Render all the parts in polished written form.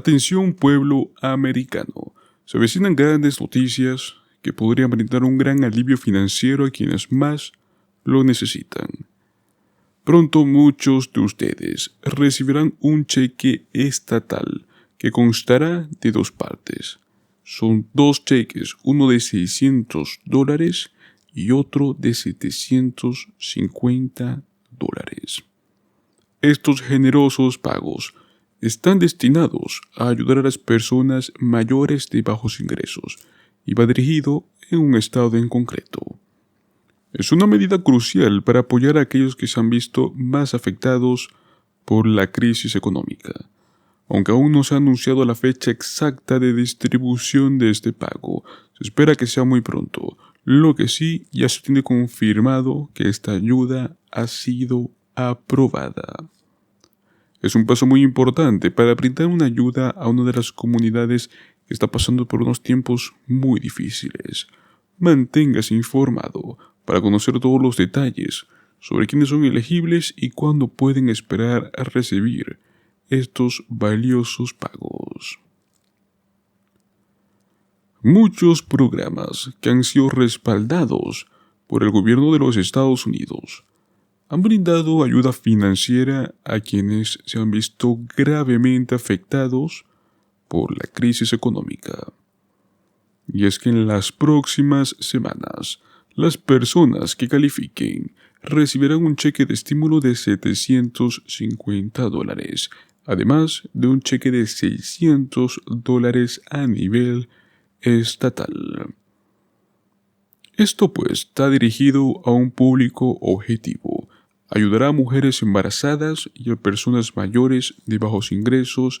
Atención pueblo americano, se avecinan grandes noticias que podrían brindar un gran alivio financiero a quienes más lo necesitan. Pronto muchos de ustedes recibirán un cheque estatal que constará de dos partes. Son dos cheques, uno de $600 y otro de $750. Estos generosos pagos están destinados a ayudar a las personas mayores de bajos ingresos y va dirigido en un estado en concreto. Es una medida crucial para apoyar a aquellos que se han visto más afectados por la crisis económica. Aunque aún no se ha anunciado la fecha exacta de distribución de este pago, se espera que sea muy pronto. Lo que sí, ya se tiene confirmado que esta ayuda ha sido aprobada. Es un paso muy importante para brindar una ayuda a una de las comunidades que está pasando por unos tiempos muy difíciles. Manténgase informado para conocer todos los detalles sobre quiénes son elegibles y cuándo pueden esperar a recibir estos valiosos pagos. Muchos programas que han sido respaldados por el gobierno de los Estados Unidos han brindado ayuda financiera a quienes se han visto gravemente afectados por la crisis económica. Y es que en las próximas semanas, las personas que califiquen recibirán un cheque de estímulo de $750, además de un cheque de $600 a nivel estatal. Esto pues está dirigido a un público objetivo. Ayudará a mujeres embarazadas y a personas mayores de bajos ingresos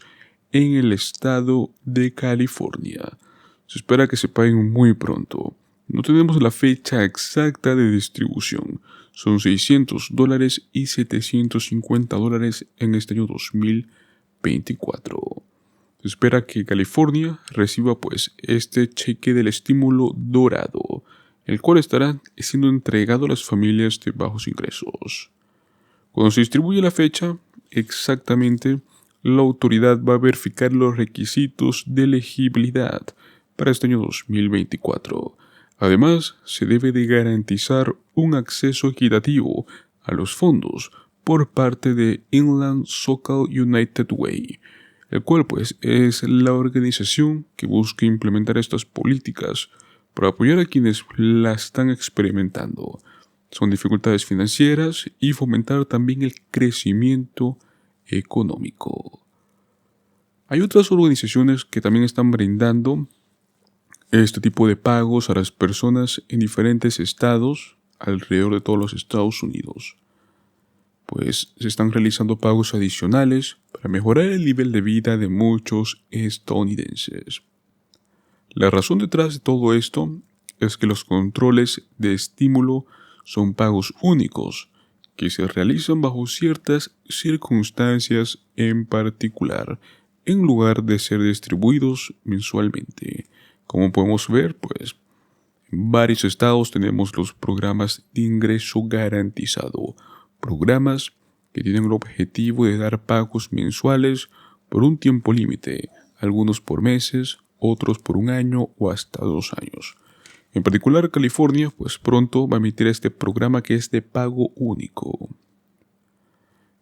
en el estado de California. Se espera que se paguen muy pronto. No tenemos la fecha exacta de distribución. Son $600 y $750 en este año 2024. Se espera que California reciba pues este cheque del estímulo dorado, el cual estará siendo entregado a las familias de bajos ingresos. Cuando se distribuye la fecha, exactamente, la autoridad va a verificar los requisitos de elegibilidad para este año 2024. Además, se debe de garantizar un acceso equitativo a los fondos por parte de Inland Socal United Way, el cual pues es la organización que busca implementar estas políticas para apoyar a quienes la están experimentando. Son dificultades financieras y fomentar también el crecimiento económico. Hay otras organizaciones que también están brindando este tipo de pagos a las personas en diferentes estados alrededor de todos los Estados Unidos. Pues se están realizando pagos adicionales para mejorar el nivel de vida de muchos estadounidenses. La razón detrás de todo esto es que los controles de estímulo son pagos únicos que se realizan bajo ciertas circunstancias en particular, en lugar de ser distribuidos mensualmente. Como podemos ver, pues, en varios estados tenemos los programas de ingreso garantizado, programas que tienen el objetivo de dar pagos mensuales por un tiempo límite, algunos por meses, otros por un año o hasta 2 años. En particular, California, pues pronto va a emitir este programa que es de pago único.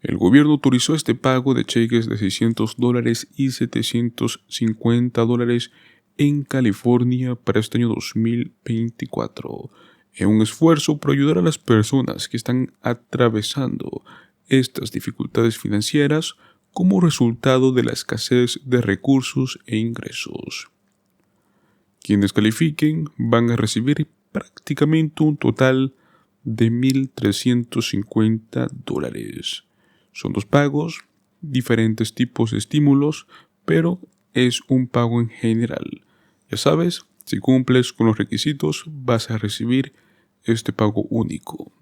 El gobierno autorizó este pago de cheques de $600 y $750 en California para este año 2024, en un esfuerzo por ayudar a las personas que están atravesando estas dificultades financieras como resultado de la escasez de recursos e ingresos. Quienes califiquen van a recibir prácticamente un total de $1,350. Son 2 pagos, diferentes tipos de estímulos, pero es un pago en general. Ya sabes, si cumples con los requisitos, vas a recibir este pago único.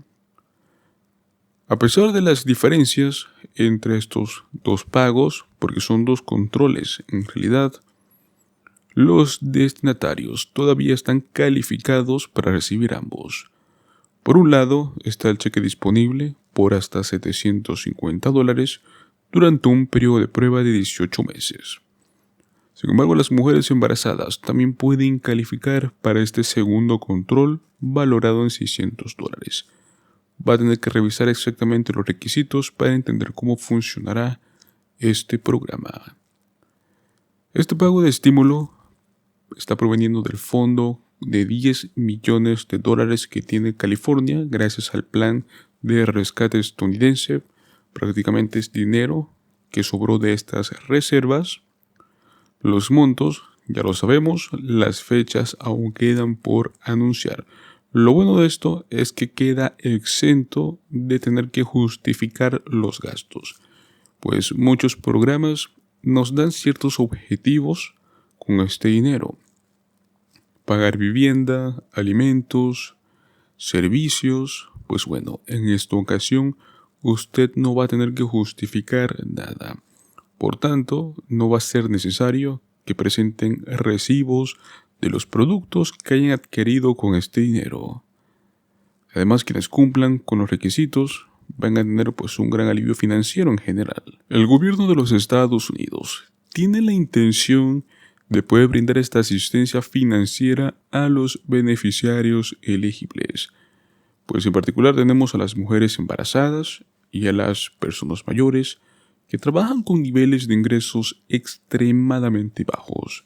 A pesar de las diferencias entre estos 2 pagos, porque son 2 controles en realidad, los destinatarios todavía están calificados para recibir ambos. Por un lado está el cheque disponible por hasta $750 durante un periodo de prueba de 18 meses. Sin embargo, las mujeres embarazadas también pueden calificar para este segundo control valorado en $600. Va a tener que revisar exactamente los requisitos para entender cómo funcionará este programa. Este pago de estímulo está proveniendo del fondo de $10 millones que tiene California gracias al plan de rescate estadounidense. Prácticamente es dinero que sobró de estas reservas. Los montos, ya lo sabemos, las fechas aún quedan por anunciar. Lo bueno de esto es que queda exento de tener que justificar los gastos, pues muchos programas nos dan ciertos objetivos con este dinero. Pagar vivienda, alimentos, servicios, pues bueno, en esta ocasión usted no va a tener que justificar nada. Por tanto, no va a ser necesario que presenten recibos de los productos que hayan adquirido con este dinero. Además, quienes cumplan con los requisitos van a tener pues un gran alivio financiero en general. El gobierno de los Estados Unidos tiene la intención de poder brindar esta asistencia financiera a los beneficiarios elegibles. Pues en particular tenemos a las mujeres embarazadas y a las personas mayores que trabajan con niveles de ingresos extremadamente bajos,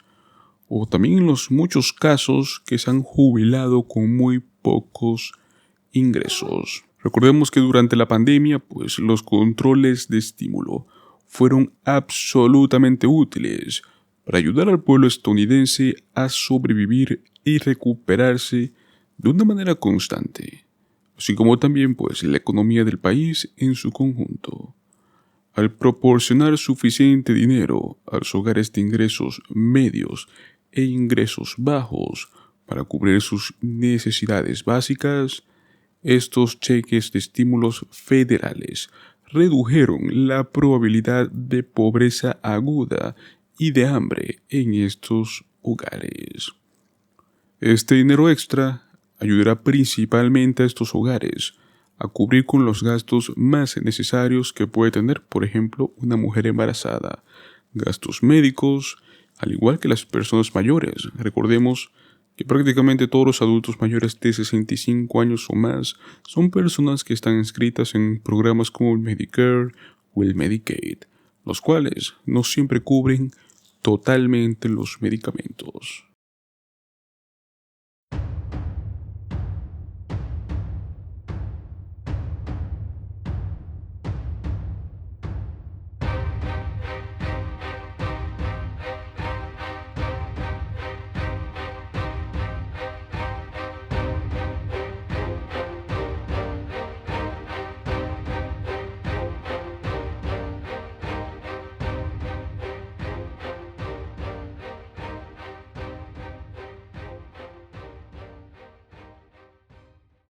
o también en los muchos casos que se han jubilado con muy pocos ingresos. Recordemos que durante la pandemia, pues los controles de estímulo fueron absolutamente útiles para ayudar al pueblo estadounidense a sobrevivir y recuperarse de una manera constante, así como también pues la economía del país en su conjunto. Al proporcionar suficiente dinero a los hogares de ingresos medios e ingresos bajos para cubrir sus necesidades básicas, estos cheques de estímulos federales redujeron la probabilidad de pobreza aguda y de hambre en estos hogares. Este dinero extra ayudará principalmente a estos hogares a cubrir con los gastos más necesarios que puede tener, por ejemplo, una mujer embarazada, gastos médicos, al igual que las personas mayores. Recordemos que prácticamente todos los adultos mayores de 65 años o más son personas que están inscritas en programas como el Medicare o el Medicaid, los cuales no siempre cubren totalmente los medicamentos.